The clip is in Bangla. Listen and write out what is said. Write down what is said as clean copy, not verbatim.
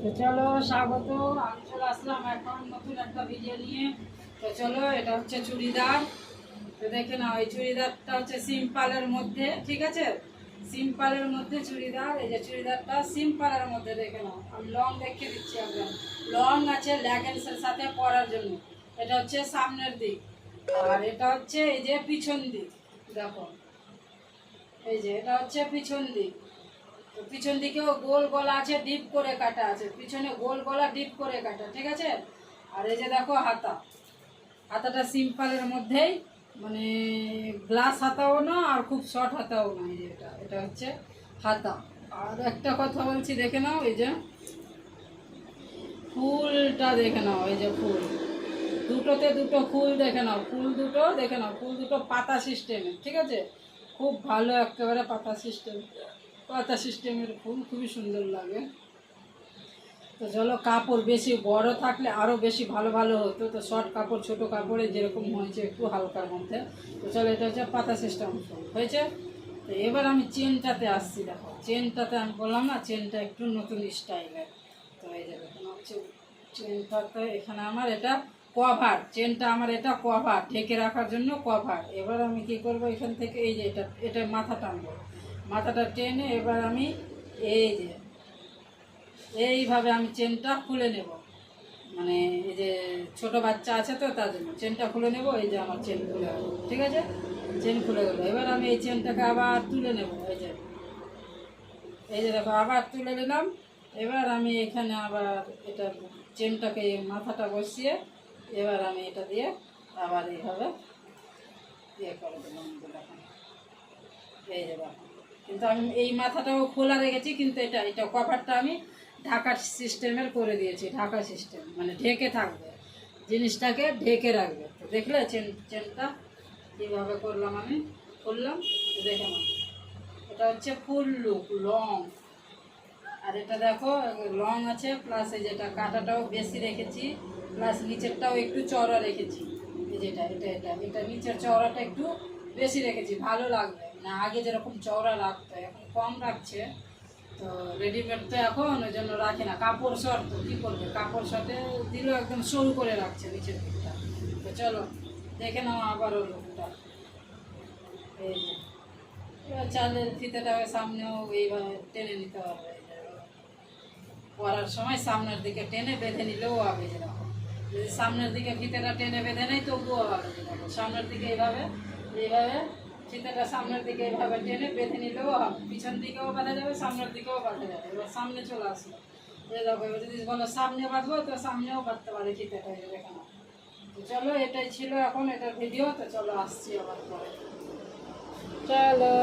তো চলো স্বাগত, আমি চলে আসলাম এখন নতুন একটা ভিডিও নিয়ে। তো চলো, এটা হচ্ছে চুড়িদার। তো দেখে নাও, এই চুড়িদারটা হচ্ছে সিম্পলের মধ্যে, ঠিক আছে? সিম্পলের মধ্যে চুড়িদার, এই যে চুড়িদারটা সিম্পলের মধ্যে দেখে নাও। আমি লং দেখিয়ে দিচ্ছি একদম। লং আছে লেগিংসের সাথে পরার জন্য। এটা হচ্ছে সামনের দিক, আর এটা হচ্ছে এই যে পিছন দিক। দেখো, এই যে এটা হচ্ছে পিছন দিক। তো পিছন দিকেও গোল গলা আছে, ডিপ করে কাটা আছে, পিছনে গোল গলা ডিপ করে কাটা, ঠিক আছে? আর এই যে দেখো হাতা, হাতাটা সিম্পলের মধ্যেই, মানে গ্লাস হাতাও না আর খুব শর্ট হাতাও না। এই যে এটা এটা হচ্ছে হাতা। আর একটা কথা বলছি, দেখে নাও, এই যে ফুলটা দেখে নাও, এই যে ফুল দুটোতে দুটো ফুল দেখে নাও, ফুল দুটো দেখে নাও, ফুল দুটো পাতা সিস্টেমের, ঠিক আছে? খুব ভালো, একেবারে পাতা সিস্টেম, পাতা সিস্টেমের ফুল, খুবই সুন্দর লাগে। তো চলো, কাপড় বেশি বড় থাকলে আরও বেশি ভালো ভালো হতো। তো শর্ট কাপড়, ছোট কাপড়ে যেরকম হয়েছে একটু হালকার মধ্যে। তো চলো, এটা হচ্ছে পাতা সিস্টেম হয়েছে। তো এবার আমি চেনটাতে আসছি। দেখো, চেনটাতে আমি বললাম না, চেনটা একটু নতুন স্টাইলের। তো এই যে দেখুন হচ্ছে চেনটাতে, এখানে আমার এটা কভার, চেনটা আমার এটা কভার, ঢেকে রাখার জন্য কভার। এবার আমি কি করব, এখান থেকে এই যে এটা এটা মাথা টানবো, মাথাটা টেনে এবার আমি এই যে এইভাবে আমি চেনটা খুলে নেব। মানে এই যে ছোট বাচ্চা আছে তো তার জন্য চেনটা খুলে নেব। এই যে আমার চেন খুলে গেল, ঠিক আছে? চেন খুলে গেলো। এবার আমি এই চেনটাকে আবার তুলে নেব। এই যে দেখো, আবার তুলে নিলাম। এবার আমি এখানে আবার এটা চেনটাকে মাথাটা বসিয়ে এবার আমি এটা দিয়ে আবার এইভাবে ইয়ে করে দিলাম। এই যে দেখো, কিন্তু আমি এই মাথাটাও খোলা রেখেছি, কিন্তু এটা এটা কভারটা আমি ঢাকার সিস্টেমের করে দিয়েছি। ঢাকা সিস্টেম মানে ঢেকে থাকবে, জিনিসটাকে ঢেকে রাখবে। তো দেখলে চেনটা কীভাবে করলাম, আমি করলাম, দেখে নাও। এটা হচ্ছে ফুল লুক লং, আর এটা দেখো লং আছে, প্লাস এই যেটা কাটাটাও বেশি রেখেছি, প্লাস নিচেরটাও একটু চওড়া রেখেছি। এই যেটা এটা এটা এটা নিচের চওড়াটা একটু বেশি রেখেছি, ভালো লাগবে না। আগে যেরকম চওড়া রাখতো, এখন কম রাখছে। তো রেডিমেড তো এখন ওই জন্য রাখে না, কাপড় শর্ট তো কী করবে, কাপড় শর্টে দিলেও একদম সরু করে রাখছে নিচের দিকটা। তো চলো দেখে নাও আবারও লোকটা। এই যে এবার চালের ফিতেটা সামনেও এইভাবে টেনে নিতে হবে। পরার সময় সামনের দিকে টেনে বেঁধে নিলেও হবে। যেরকম যদি সামনের দিকে ফিতেটা টেনে বেঁধে নেই তবুও হবে। যেরকম সামনের দিকে এইভাবে এইভাবে ফিতেটা সামনের দিকে এইভাবে টেনে বেঁধে নিলেও হবে, পিছন দিকেও বাঁধা যাবে, সামনের দিকেও বাঁধা যাবে। এবার সামনে চলে আসলো, এই দেখো, এবার যদি বলো সামনে বাঁধবো তো সামনেও বাঁধতে পারে ফিতেটা। এই দেখে নাও। তো চলো, এটাই ছিল এখন এটার ভিডিও। তো চলো, আসছি আবার পরে। চলো।